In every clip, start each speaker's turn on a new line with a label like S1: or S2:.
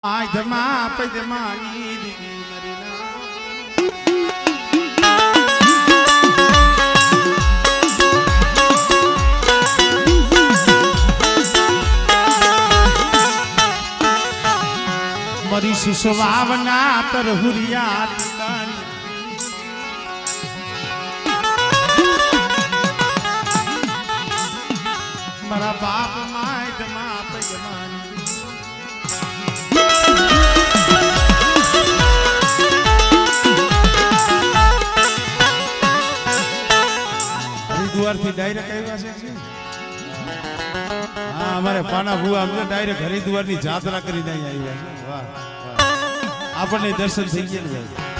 S1: આધમાં પદમાની દીદી મરીના મરી શિશવાવના તરહુરિયા ટીકાની મારા બાપ માધમાં પદમાની હરિદ્વારથી ડાયરેક્ટ આવ્યા છે હા અમારે પાના ભુવા અમને ડાયરેક્ટ હરિદ્વારની જાત્રા કરીને આવ્યા છે વાહ વાહ આપણને દર્શન થઈ ગયા ને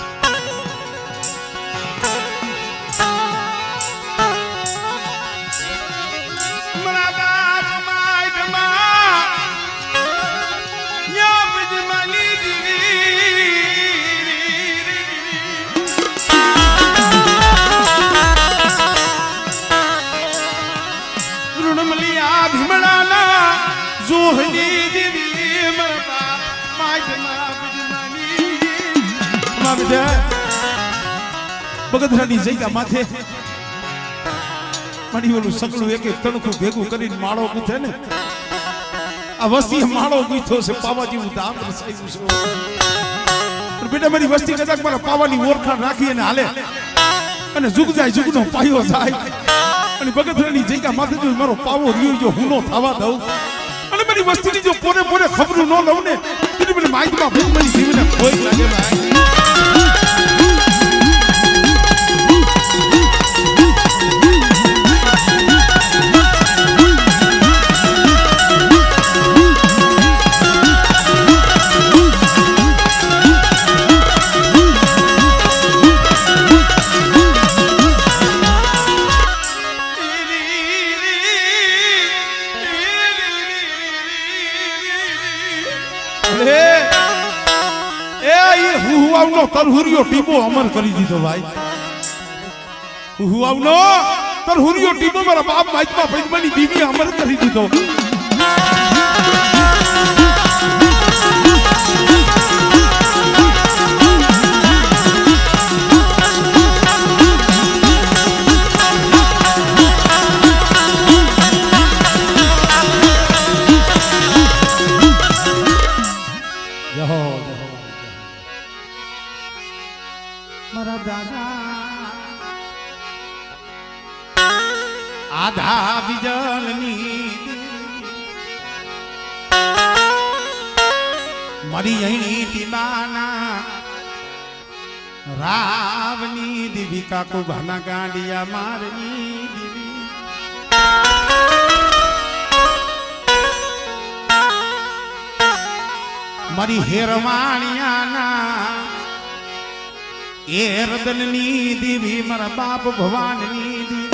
S1: બગદરાની જગ્યા માથે મારી ઓલું સગળું એક તણખું ભેગું કરીને માળો ગુથે ને આ વસ્તી માળો ગુથ્યો છે પાવા જેવું ધામ રસાયું છે બેટા મારી વસ્તી કદાચ મારા પાવાની ઓળખાણ રાખી અને હાલે અને જુગ જાય જુગનો પાયો જાય અને બગદરાની જગ્યા માથે જો મારો પાવો રહ્યો જો હું નો થવા દઉં અને મારી વસ્તીની જો પોરે પોરે ખબરું ન લઉં ને એટલે મને માહિતીમાં ભૂખ મારી જીવને કોઈ લાગે ભાઈ તરહુરિયો ટીપો અમર કરી દીધો ભાઈ હુઆવનો તરહુરિયો ટીપો મારા બાપ માઈકમાં પૈદમાની દીવી અમર કરી દીધો આધા બીજલની મરી અહીં ટીબાના રાવની દીવી કાકુ ભાના ગાંડિયા મારની દીવી મરી હેરવાણિયાના એ રદનની દીવી મારા બાપ ભવાનની દીવી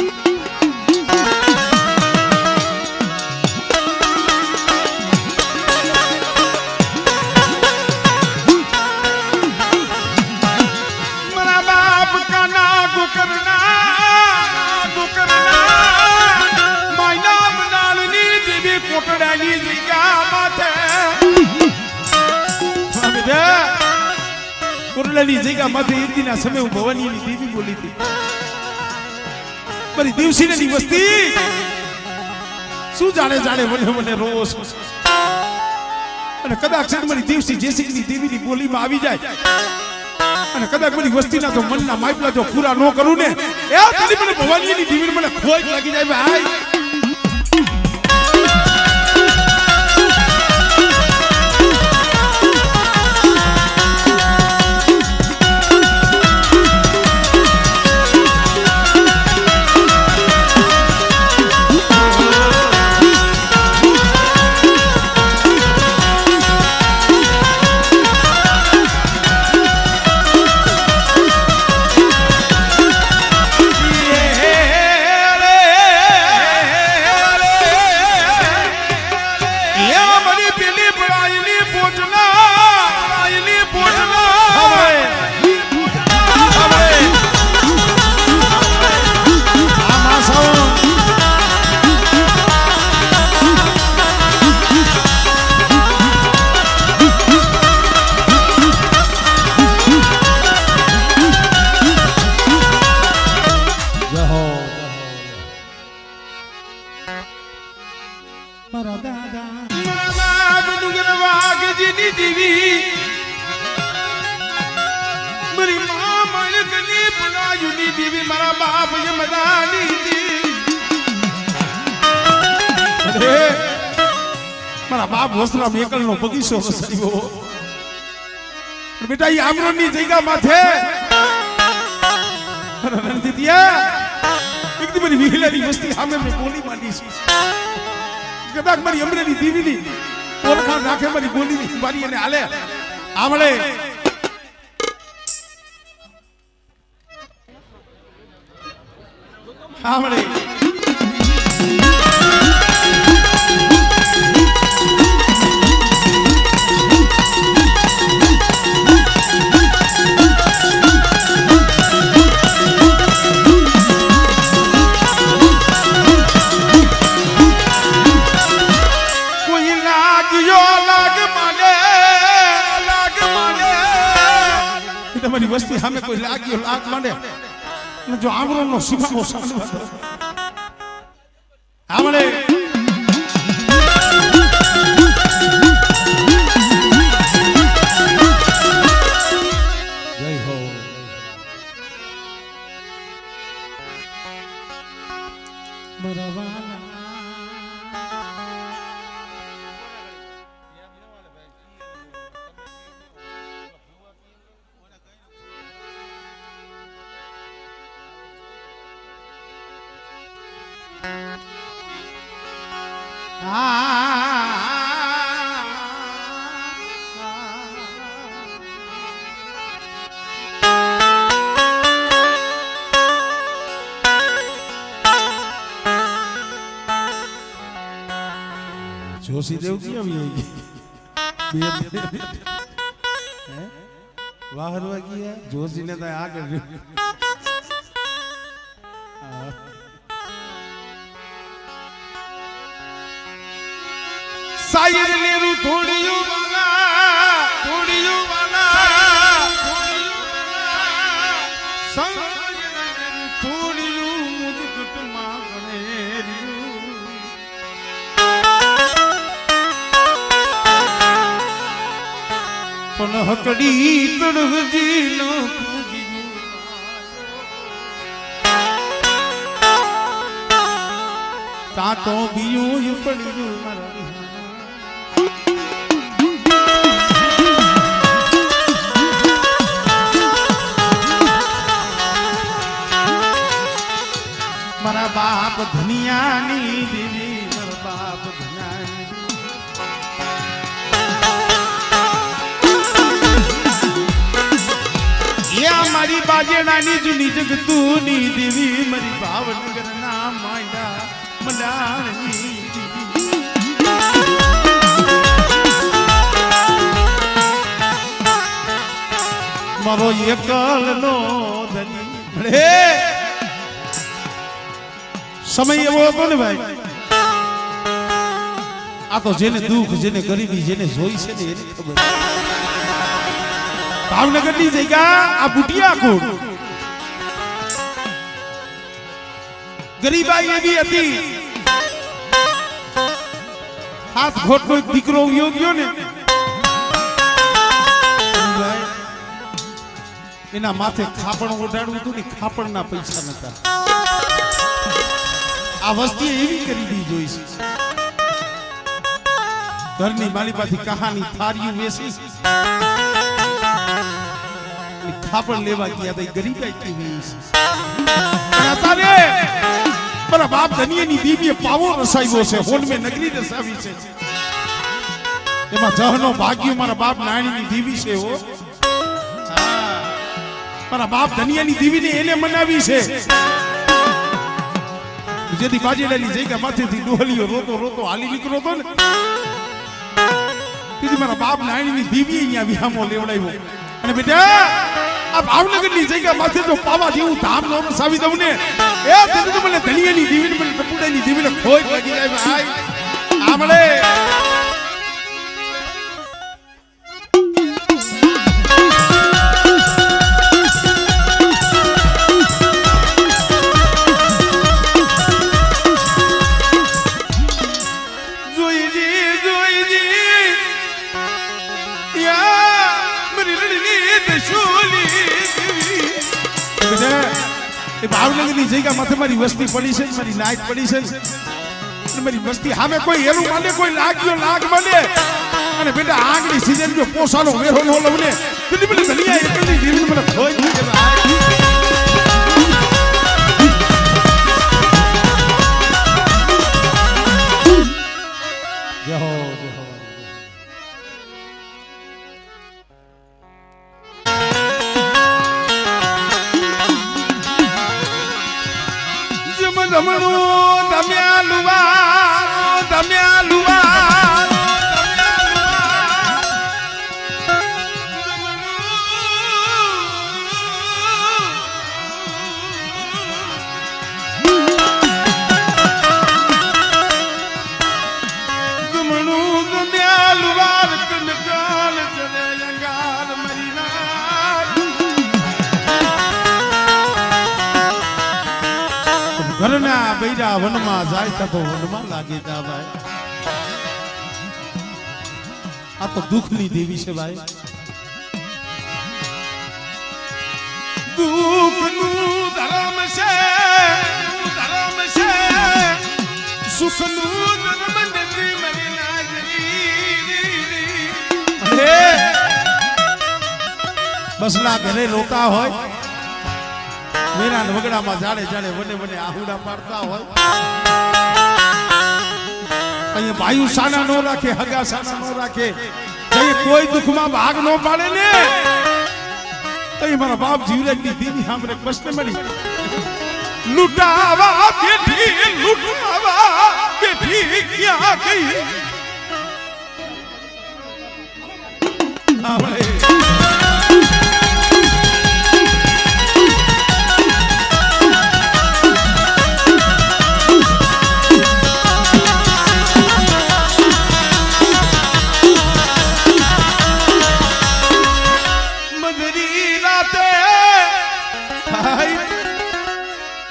S1: કોરલાની જગ્યા માથે ઈદીના સમય હું ભવાનીની દેવી બોલી હતી મારી દિવસીની વસ્તી શું જાણે જાણે મને મને રોવો અને કદાચ મારી દિવસી જેસીની દેવીની બોલીમાં આવી જાય અને કદાચ મારી વસ્તીના તો મનના માઇપલા જો પૂરા ન કરું ને એ તારી મને ભવાનીની દેવી મને ખોજ લાગી જાય ભાઈ દેવી મારી મા માણકની બનાયુની દેવી મારા બાપ યમદાની દેવી અરે મારા બાપ વસરા મેકલનો બગીચો વસાવ્યો બેટા ઈ આમરોની જગ્યા માથે રણદીતિયા એકદમ મારી વિહલાની વસ્તી સામે મેં બોલી માંડી છે કદાચ મારી અમરેલી દીવીની ઓળખાણ રાખે મારી બોલીની મારી એને હાલે આમળે આમળે તમારી વસ્તી સામે કોઈ લાગ્યો લાગ માંડે અને જો આમરોનો સીમાઓ સાંભળવા દો આમળે જય હો બરાબર જોશી દેવ ક્યાં આવી વાહરવા ગયા જોશી ને તો આગળ સાયર લેરું થોડીયું વાલા થોડીયું મુજકટ માં ગણેરિયું પણ હકડી તડવજી ન પૂજ્યું તા તો બીયું પડ્યું મારા મારા બાપ ધનિયાની દેવી મારા બાપ ધનિયાની યા મારી બાજેડાની જૂની જગતુની દેવી મારી ભાવનગર ના માંડા મંડાણી મારો એકલનો ધની હે સમય એવો હતો ને ભાઈ આ તો જેને દુઃખ જેને ગરીબી જેને જોઈ છે ને એની ખબર ભાવનગરની જગ્યા આ બુટિયા કોડ ગરીબાઈ એવી હતી હાથ ઘોટનો એક દીકરો ઉયો ગયો ને એના માથે ખાપણ ઓઢાડવું હતું ને ખાપણના પૈસા નતા આ વસ્તી એવી ગરીબી જોઈ છે ઘરની માલિપાથી કહાની થારીઓ વેસી ખાપણ લેવા ગયા હતા ગરીબાઈ કેવી છે મારા બાપ ધનિયાની બીબીએ પાવો રસાવ્યો છે હોલ મેં નગરી રસાવી છે એમાં જહનો ભાગ્યો મારા બાપ નાણીની દીવી છે હો મારા બાપ ધનિયાની દીવીને એને મનાવી છે જેથી બાજેડાની જગ્યા માથેથી ડોહલીઓ રોતો રોતો હાલી નીકળો તો ને તેથી મારા બાપ નાણીની દીવી અહીંયા વિહામો લેવડાવ્યો અને બેટા આ ભાવનગરની જગ્યા માથે તો પાવા જેવું ધામ નો રસાવી દઉં ને એ તેથી મને ધનિયાની દીવીને મને ટપુડાની દીવીને ખોટ લાગી જાય ભાઈ આમળે ભાવનગરની જગ્યા માથે મારી વસ્તી પડી છે, મારી નાઈટ પડી છે, મારી વસ્તી સામે કોઈ એનું માને કોઈ લાગ્યો લાગ માને અને બેટા આગની સીઝન જો પોસાનો વેરો નો લવને પેલી પેલી ધનિયા એકલી જીવન મને થોઈ જય હો જય હો રમણો દમ્યા લુવા દમ્યા લુવા દમણું દમ્યા લુવા કનકાલ ચલે અંગાર મરીના ઘરના બૈરા વનમાં જાય તો વનમાં લાગે તા ભાઈ આ તો દુઃખની દેવી છે ભાઈ દુઃખનું ધર્મ છે સુખનું ધર્મ નથી મરી લાજરી બસલા ઘરે રોકા હોય મેરા વગડામાં જાડે જાડે વને વને આહુડા પાડતા હોય અહીંયા ભાઈ સાના નો રાખે હગા સાના નો રાખે જઈ કોઈ દુખમાં ભાગ નો પાડે ને તો મારા બાપ જીવરેની દીની સામે પ્રશ્ન મળી લૂટાવા બેઠી ક્યાં ગઈ હા ભાઈ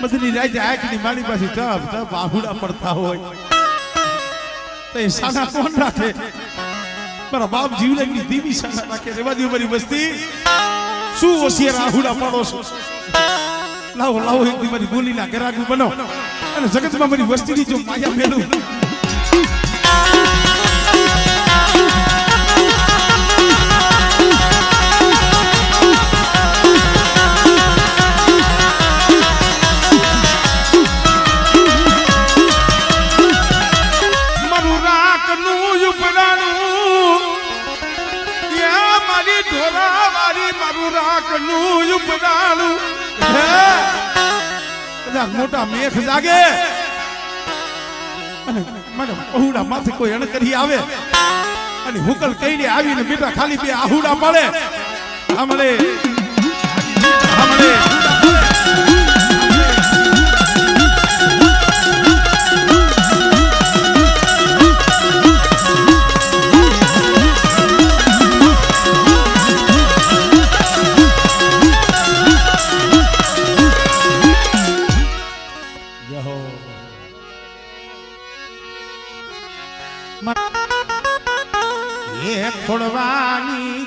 S1: મધની રાતે આંખની મારી પાસે ટપ ટપ આહુડા પડતા હોય તો એ સાના કોણ રાખે મારા બાપ જીવલેની દીવી સાના રાખે રેવા દો મારી વસ્તી શું હોશિયાર આહુડા પાડો છો લાવો લાવો એક દી મારી બોલીના ગરાગુ બનો અને જગતમાં મારી વસ્તીની જો માયા મેળવું મોટા મેઘ જાગે અને મને પહોળા માથે કોઈ અણ કરી આવે અને હુકલ કઈને આવીને બેટા ખાલી બે આહુડા પડે આમળે ખોડવાની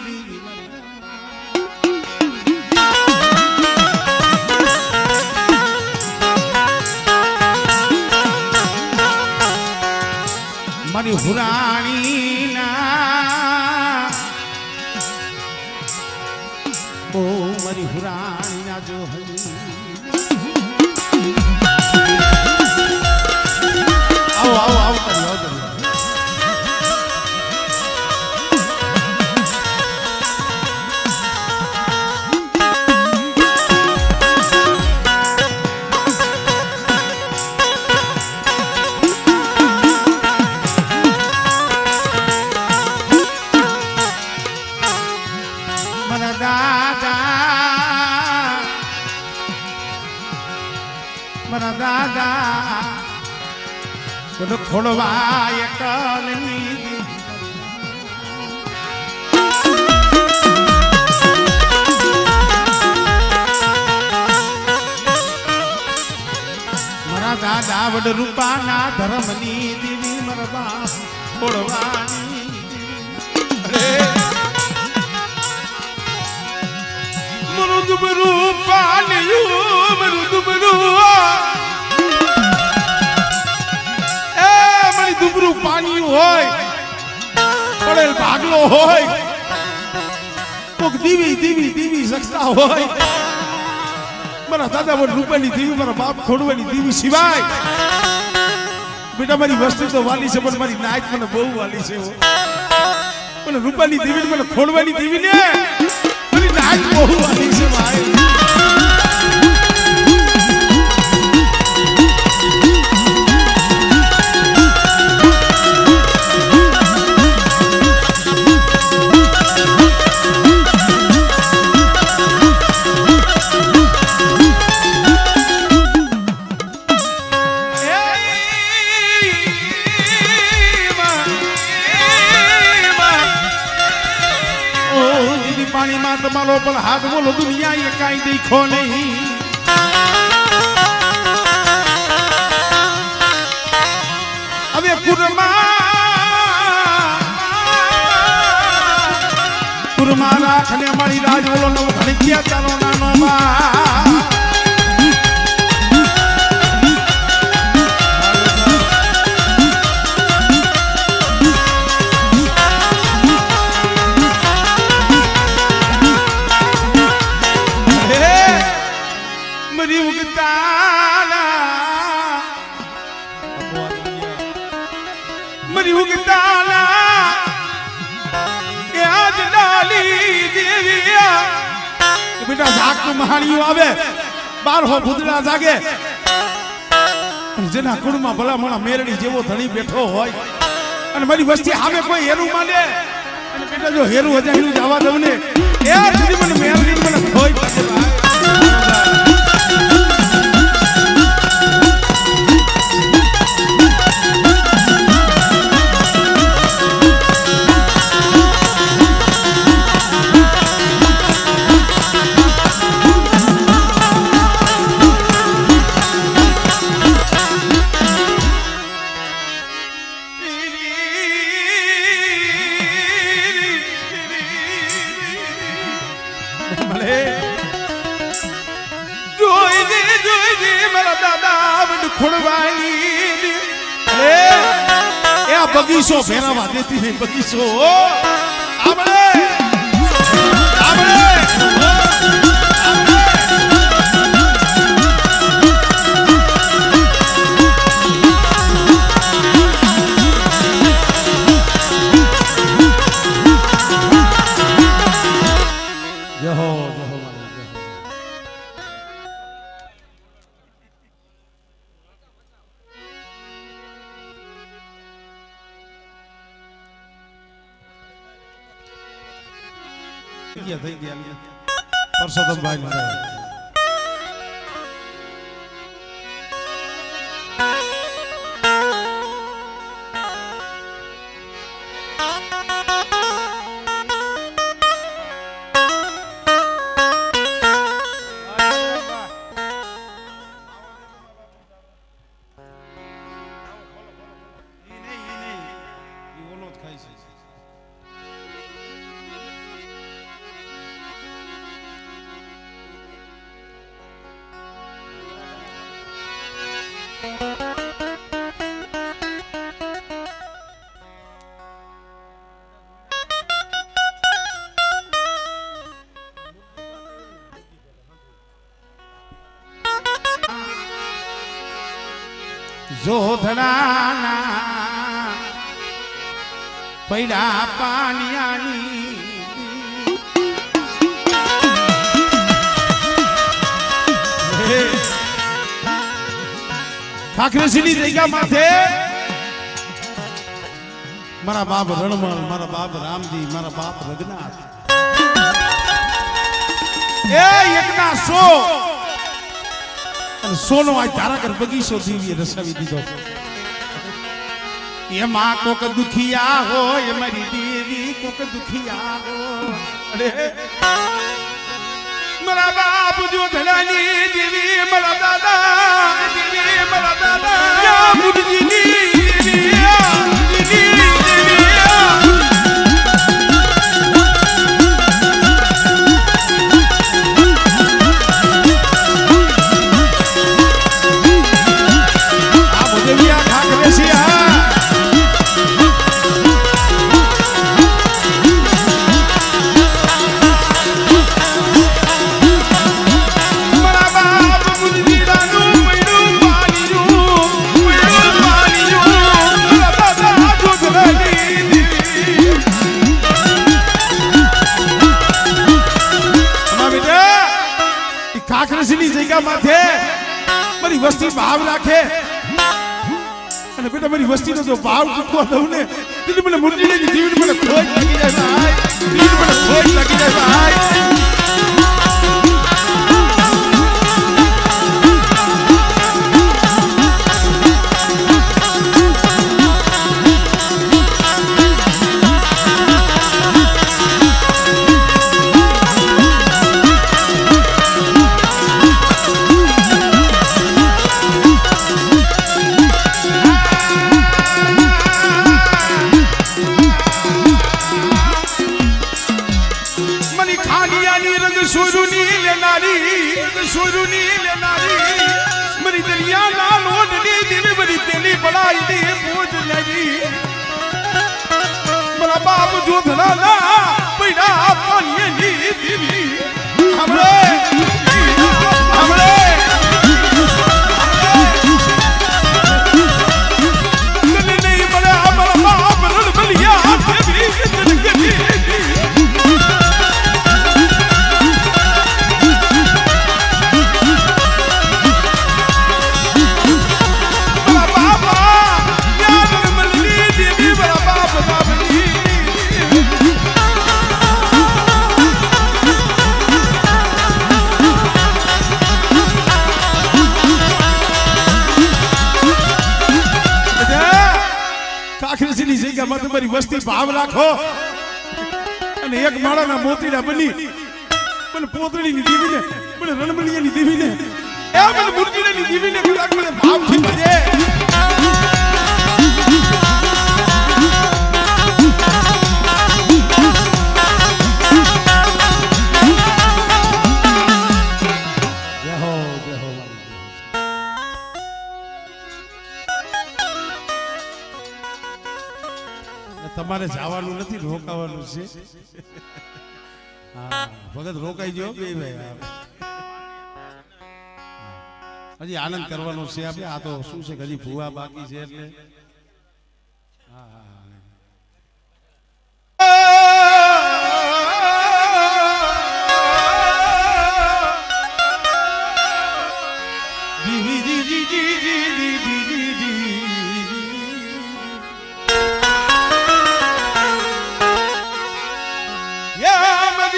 S1: મારી હુરાણી ના ઓ મારી હુરાણી ના જો આવો આવો આવો કરી આવો મારા દાદા ખોડવા એકલની મારા દાદા વડ રૂપાના ધર્મની દેવી મારા બાપ ખોડવાની હોય પડેલ ભાગલો હોય કોક દીવી દીવી દીવી સક્ષતા હોય મારા દાદા બોલ રૂપિયાની દીવી મારા બાપ ખોડવાની દીવી સિવાય બેટા મારી વસ્તુ તો વાલી છે પણ મારી નાઈટ મને બહુ વાલી છે મને રૂપિયાની દીવી મને ખોડવાની દીવી ને મારી નાઈટ બહુ વાલી છે ભાઈ તમારો પણ હાથ બોલો દુનિયા એ કાંઈ દેખો નહીં હવે કુરમા રાખને મારી રાજ બોલો નવ ઘણી ચાલો નાનો માં બેટા ઝાકનું મહાણીઓ આવે 12 ભૂતડા જાગે જેના કુળમાં ભલા મોણા મેરડી જેવો ધણી બેઠો હોય અને મારી વસ્તી સામે કોઈ હેરું માને અને બેટા જો હેરું હજાયનું જવા દઉં ને એ સુધી મને મેરડી મને ખોઈ પડે બગીચો ફેરાવા દેતી નહીં બગીચો આપણે થઈ ગયા પરસોત્તમભાઈ મહારાજ જોધડાના પૈડા પાનિયાની ઠાકરેસીની જગ્યા માથે મારા બાપ રણમલ મારા બાપ રામજી મારા બાપ રઘનાથ એ એકના સોનો આ તારા કર બગીચો દીવી રસાવી દીધો એમાં કોક દુખિયા હોય મારી દેવી કોક દુખિયા હોય અરે મારા બાપ જો ધલાની દેવી મારા દાદા દેવી મારા દાદા મુરજીની કાકરસીની જગ્યા માથે મારી વસ્તી ભાવ રાખે અને બેટા મારી વસ્તીનો જો ભાવ ચૂકવા દઉં ને એટલે મને મુરલીની જીવન મને ખોજ લાગી જાય ભાઈ, જીવન મને ખોજ લાગી જાય ભાઈ. मरी दरिया लाल ओढ़नी दिल बड़ी तेली बनाई दी बोझ लगी मेरा बाप जो धरा ला पैड़ा पानी नी दीवी हमरे हमरे नहीं बड़ा हमारा बाप रल बलिया देवी जिंदगी તમારી વસ્તી ભાવ રાખો અને એક માળાના મોતીડા બની મને પોતળીની દીવીને મને રણમલિયાની દીવીને એ મને મુરગીની દીવીને કદાચ મને ભાવ થી ભજે તમારે જવાનું નથી રોકાવાનું છે હા ભગત રોકાઈ ગયો બે ભાઈ હજી આનંદ કરવાનો છે આપણે આ તો શું છે હજી ભૂવા બાકી છે એટલે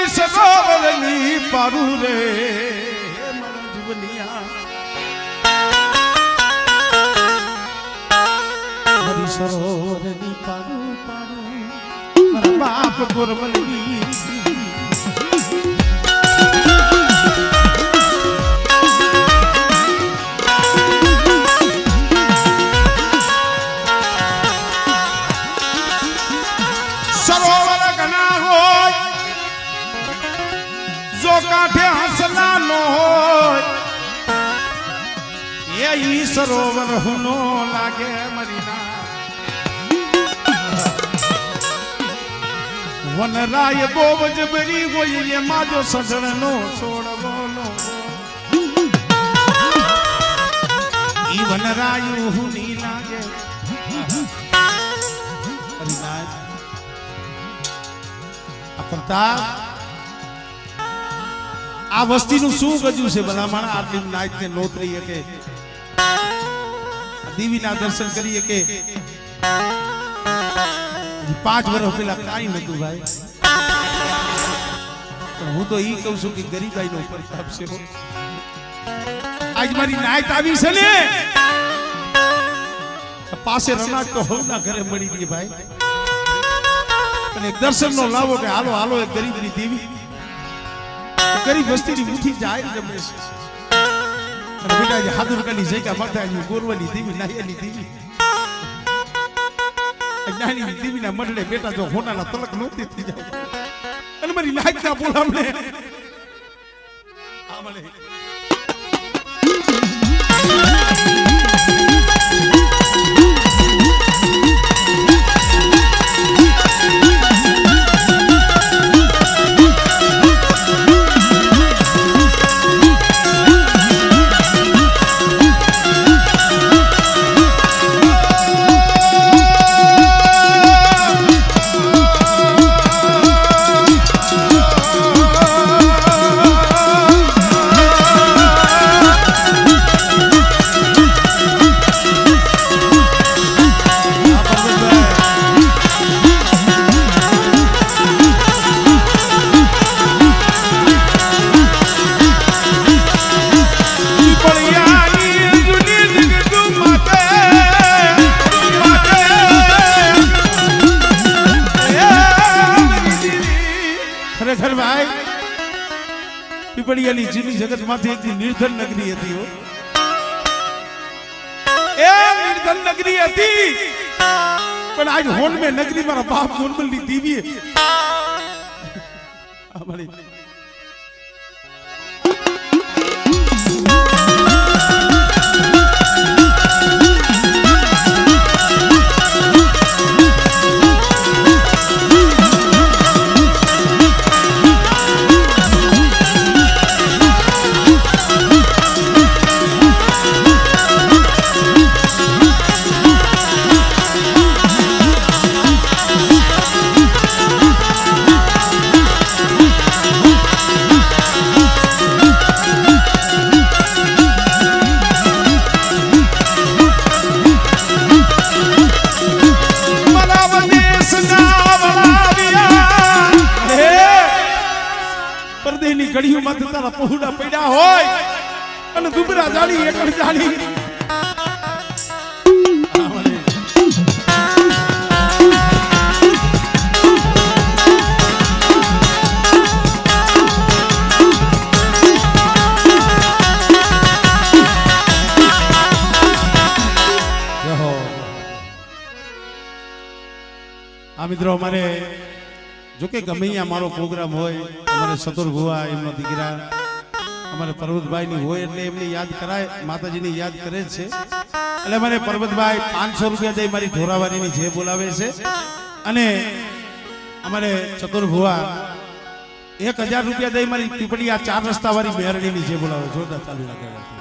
S1: સરોવરની પારું રે મારા જીવનિયા મારી સરોવરની પારું પારું મારા બાપ ગોરવલની સરોવર ઘણા હોય જો કાંઠે હસલા નો હોય એ સરોવર હુનો લાગે મરીના વનરાય બોવ જબરી હોય એ માજો સજણ નો છોડવો નો ઈ વનરાય હુની લાગે મરીના પ્રતાપ આ વસ્તીનું શું ગજું છે ભલામણ આટલી નાઈટ ને નોતરી કે દેવીના દર્શન કરીએ કે 5 વર્ષ પહેલા કાઈ નતું ભાઈ પણ હું તો ઈ કહું છું કે ગરીબાઈ નો પ્રતાપ છે આજ મારી નાઈટ આવી છે ને પાસે રનાજ તો હોના ઘરે મળી ગઈ ભાઈ અને એક દર્શન નો લાવો કે હાલો હાલો એક ગરીબની દેવી ગરીબ વસ્તીની મુઠી જાય જમે છે અને બેટા જે હાદુરકાની જગ્યા માથાની ગોરવાની દેવી નાયની દેવી નાની દેવીના મંડળે બેટા જો હોનાના તલક નહોતી થઈ જાય અને મારી નાયકના બોલામને આ મને ખરેખર ભાઈ પીપળિયાની જીની જગત માંથી એક નિર્ધન નગરી હતી હો એ નિર્ધન નગરી હતી પણ આજ હોન મે નગરી મારા બાપ મુરમલની દીવી અમારી ગળિયું માં તારા પહોડા પડ્યા હોય અને દુબરા જાળી એકડ જાળી આ મિત્રો અમારે જોકે ગમે અહીંયા મારો પ્રોગ્રામ હોય અમારે સતુર ભુવા એમનો દીકરા અમારે પર્વતભાઈની હોય એટલે એમને યાદ કરાય માતાજીને યાદ કરે છે એટલે અમારે પર્વતભાઈ 500 રૂપિયા દઈ મારી ઢોરાવારીની જે બોલાવે છે અને અમારે ચતુર ભુવા 1000 રૂપિયા દઈ મારી પીપળિયા 4 રસ્તા વાળી મેરડીની જે બોલાવે જોરદાર ચાલુ લાગે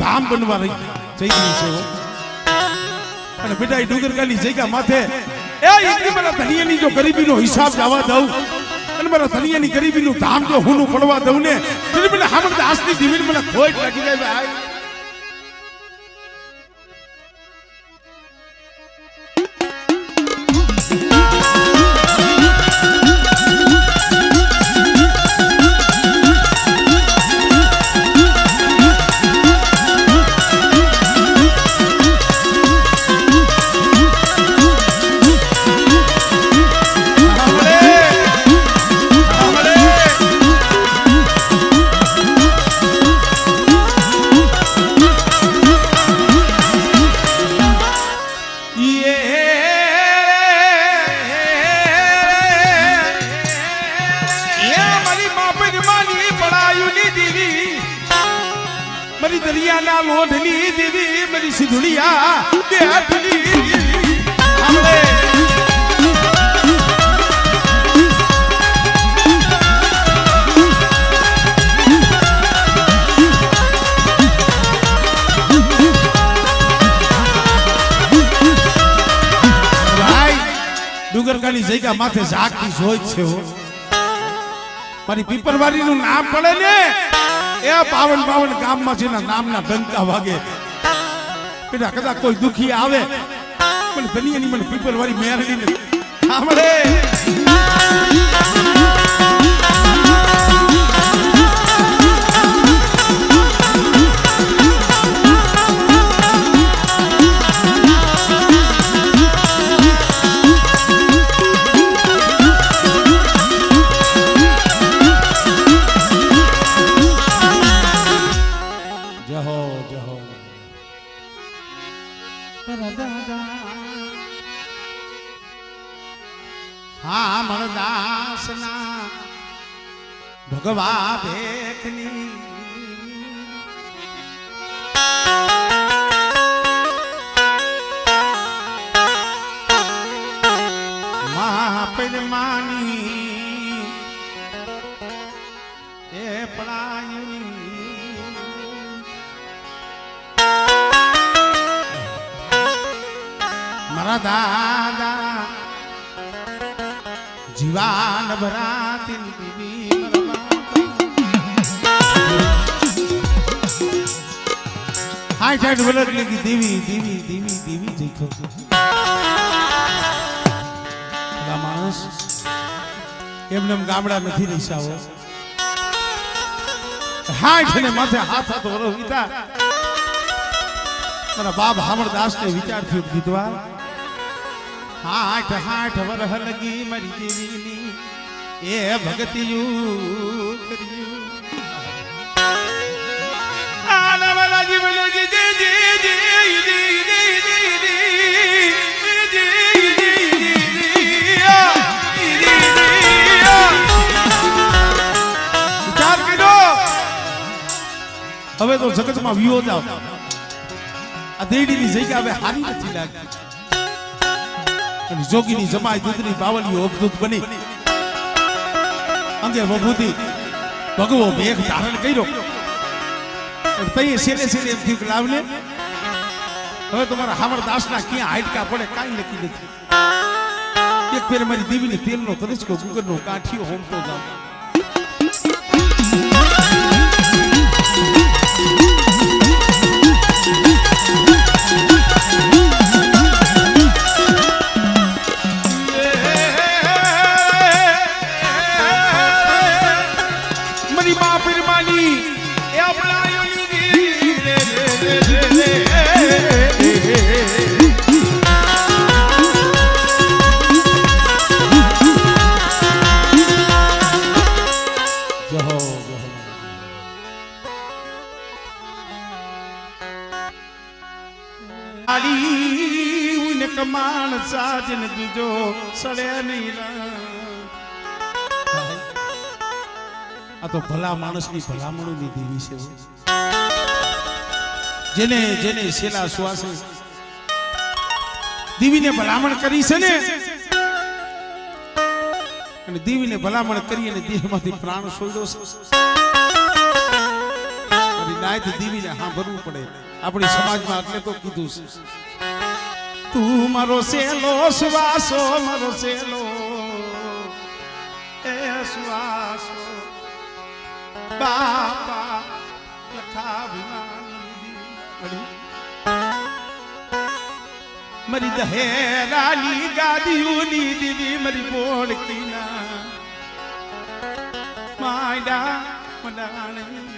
S1: ધામ બનવા રહી જઈ ગઈ છે અને બેટા ડુંગર કાલી જગ્યા માથે એ એકલી મારા ધનિયાની જો ગરીબીનો હિસાબ જવા દઉં અને મારા ધનિયાની ગરીબીનું ધામ જો હું પડવા દઉં ને તો મને હામક દાસની જીવન મને ખોટ લાગી જાય ભાઈ मेरी दरिया लोधनी देवी मेरी सिधुलिया ડુંગરકાની જગ્યા માથે ઝાકતી જોઈ છે મારી પીપરવારી નું નામ પડે ને એ પાવન પાવન ગામમાં જેના નામના ડંકા વાગે બેટા કદાચ કોઈ દુખી આવે પણ ધનિયાની મને પીપરવારી મેરડીને સાંભળે હા મરદાસના ભગવા ભેખની મહાપદમાની એ પડાયની મારા દાદા જીવાન ભરાતી દીવી હાય ઠાઠ વલર લગી દેવી દેવી દેવી દેવી દેખો માણસ એમને ગામડા નથી રીસાવો હાઠ ને માથે હાથ હાથ વરો વીતા મારા બાપ હામરદાસ ને વિચાર થયો વિધવા હાઠ હાઠ વરહ લગી મારી દેવીની એ ભગતિયું કર્યું આલા વાલા જીવન જી જી જી જી હવે તો જગતમાં વિયો જાવ આ દેડીની જગ્યા હવે હારી નથી લાગતી અને જોગીની જમાઈ દૂધની બાવલીઓ અબદૂત બની અંગે વભૂતિ ભગવો મેઘ ધારણ કર્યો તઈ સેલે સેલે એમ થયું લાવને હવે તમારા હામરદાસના ક્યાં હાડકા પડે કાંઈ નક્કી નથી એક ફેર મારી દેવીને તેલનો તરસકો ગુગરનો કાઠિયો હોમતો જાવ કમાણ સાજન દીજો સડે નહીં આ તો ભલા માણસની ભલામણોની દેવી છે જેને જેને શેલા શ્વાસે દેવીને ભલામણ કરી છે ને અને દેવીને ભલામણ કરી અને દેહમાંથી પ્રાણ છોડ્યો છે અને નાયત દેવીને સાંભળવું પડે આપણી સમાજમાં એટલે તો કીધું છે તું મારો સેલો શ્વાસો મારો સેલો એ શ્વાસો બાપા લખા વિમાની મરી દહેરાની ગાદીઓની દીવી મરી બોળકીના માયડા મડાણી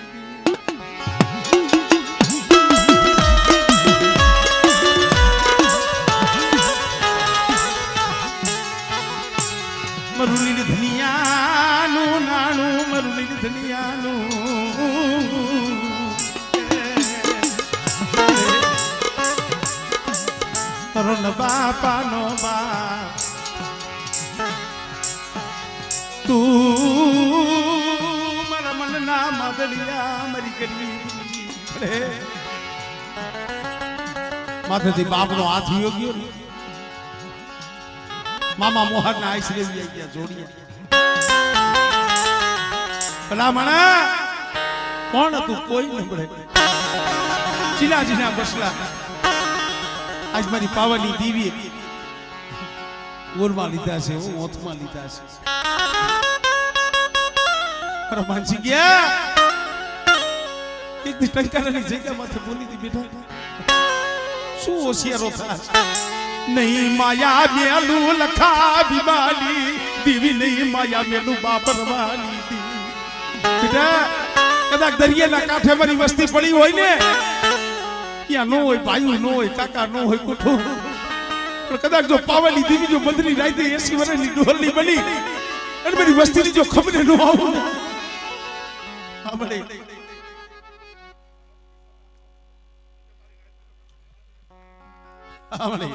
S1: મરુલી ધનિયાનું નાણું મરુલી ધનિયાનું તરુણ બાપાનો બાપ તું મારા મનના માદલિયા મરી ગઈ માથેથી બાપનો હાથ વિયો ગયો ને મામા મોહન ના આઈશ્રી ગયા જોડિયા ભલામણા કોણ હતું કોઈ ન મળે ચીના ચીના બસલા આજ મારી પાવાની દેવી ઓરમાં લીધા છે હું ઓથમાં લીધા છે મારા માનસી ગયા એક દિવસ ટંકારાની જગ્યામાંથી બોલી હતી બેઠા શું હોશિયારો થાય नहीं माया मेलू लखा बिमाली दीवी नहीं माया मेलू बापर वाली बेटा कदाच दरियाना कांठे मारी वस्ती पड़ी હોય ને ત્યાં નો હોય ભાઈ નો હોય કાકા નો હોય કુઠો પણ કદાચ જો પાવલી દીવી જો બંદરી રાઈતે 80 વર્ષની ડોલની બની અને મારી વસ્તીની જો ખબર નો આવું આપણે આપણે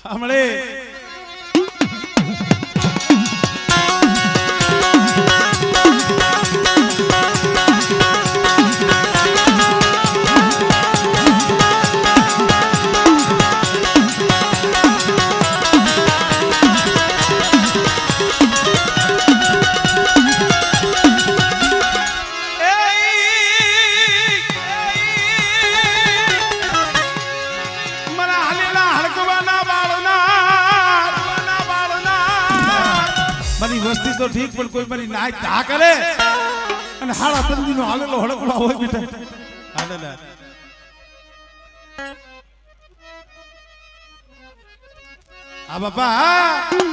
S1: હમણે વસ્તી તો ઠીક પણ કોઈ મારી નાય તા કરે અને હાડા તંદી નો હાલેલો હળકડો હોય બેટા હાલેલા આ બાપા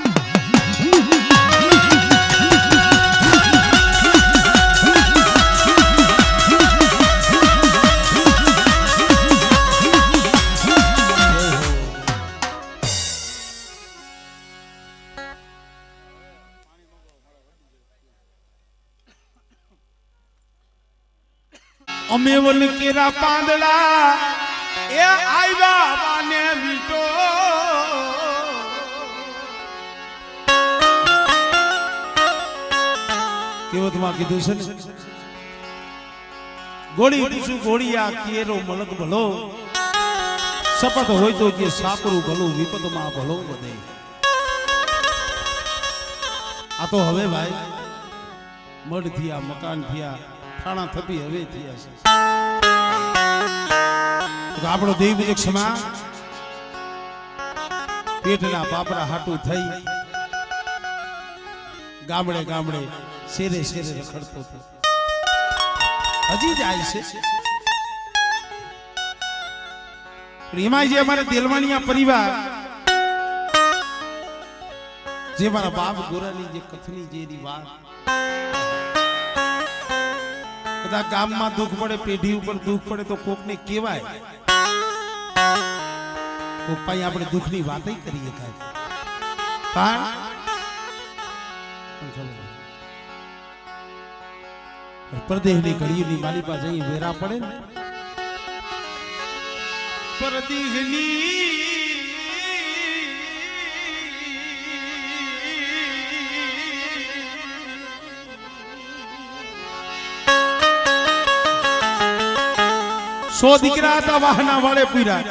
S1: અમે વલ કેરા પાંદડા એ આવ્યા બાને વીટો કેવત માં કીધું છે ને ગોળી પૂછું ગોળિયા કેરો મલક ભલો સપત હોય તો કે સાકરું ભલું વિપત માં ભલો બધે આ તો હવે ભાઈ મઢ થયા મકાન થયા થાણા થપી હવે થયા છે આપણો દેવ વિજય ક્ષમા પેટના પાપરા હાટું થઈ ગામડે ગામડે શેરે શેરે રખડતો હતો હજી જાય છે એમાં જે અમારે દેલવાનિયા પરિવાર જે મારા બાપ ગોરાની જે કથની જેની વાત કદાચ ગામમાં દુઃખ પડે પેઢી ઉપર દુઃખ પડે તો કોકને કહેવાય કોક પાસે આપણે દુઃખની વાત કરીએ પણ પરદેહની ઘડીની માલી પાસે અહીં વેરા પડે ને પરદેહની સો દીકરા હતા વાહના વાળે પૂરા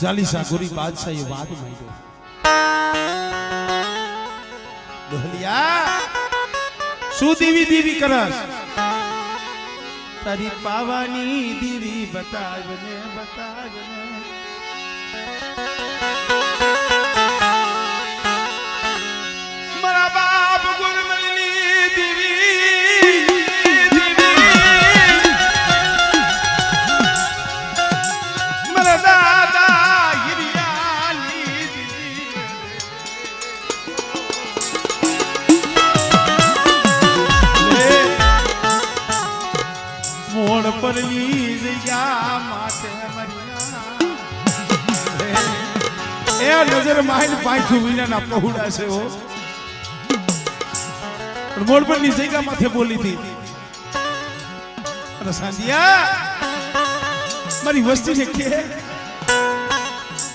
S1: જાલીસા ગોરી બાદશાહ એ વાત માંડ્યો ડોહલિયા શું દીવી દીવી કરસ તારી પાવાની દીવી બતાવને બતાવને મારા બાપ ગુરમની દીવી મારા દાદા હિરિયાની દીવી મોડ પરની જગ્યા માટે એ નજર માઇન પાછું વિનાના પહોળા છે હો પણ મોડ પરની જગ્યા માથે બોલી હતી અને સાંજિયા મારી વસ્તી છે કે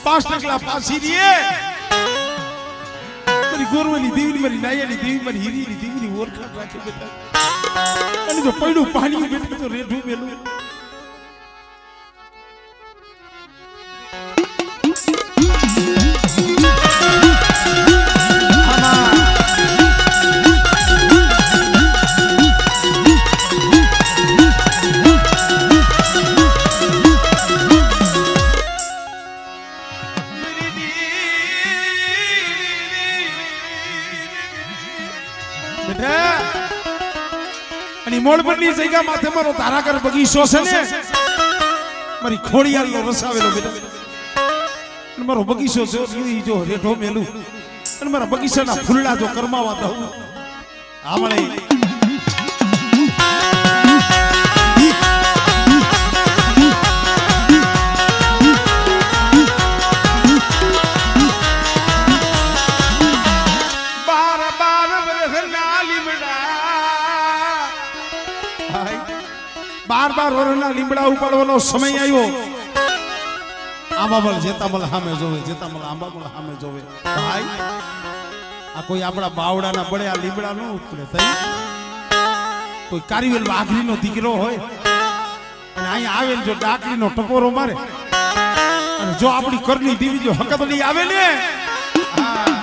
S1: 5 પાછી રીએ મારી ગોરવાની દેવીની મારી નાયાની દેવી મારી હીરીની દેવીની ઓળખાણ રાખે બેટા અને જો પડ્યું પાણી બેઠું તો રેઢું મેલું મોડપણની જગ્યા માથે મારો તારાકર બગીચો છે ને મારી ખોડિયાલનો રસાવેલો બેટા મારો બગીચો જો રેઠો મેલું અને મારા બગીચાના ફૂલડા જો કરમાવા દઉં આમળે બાર વર્ષના લીમડા બાર વર્ષના લીમડા ઉપાડવાનો સમય આવ્યો આંબાબલ જેતામલ સામે જોવે જેતામલ આંબાબલ સામે જોવે ભાઈ આ કોઈ આપણા બાવડાના બળે આ લીમડા ન ઉતરે થઈ કોઈ કારીવેલ વાઘરીનો દીકરો હોય અને અહીંયા આવે ને જો ડાકલીનો ટકોરો મારે અને જો આપણી કરની દીવી જો હકત નહીં આવે ને હા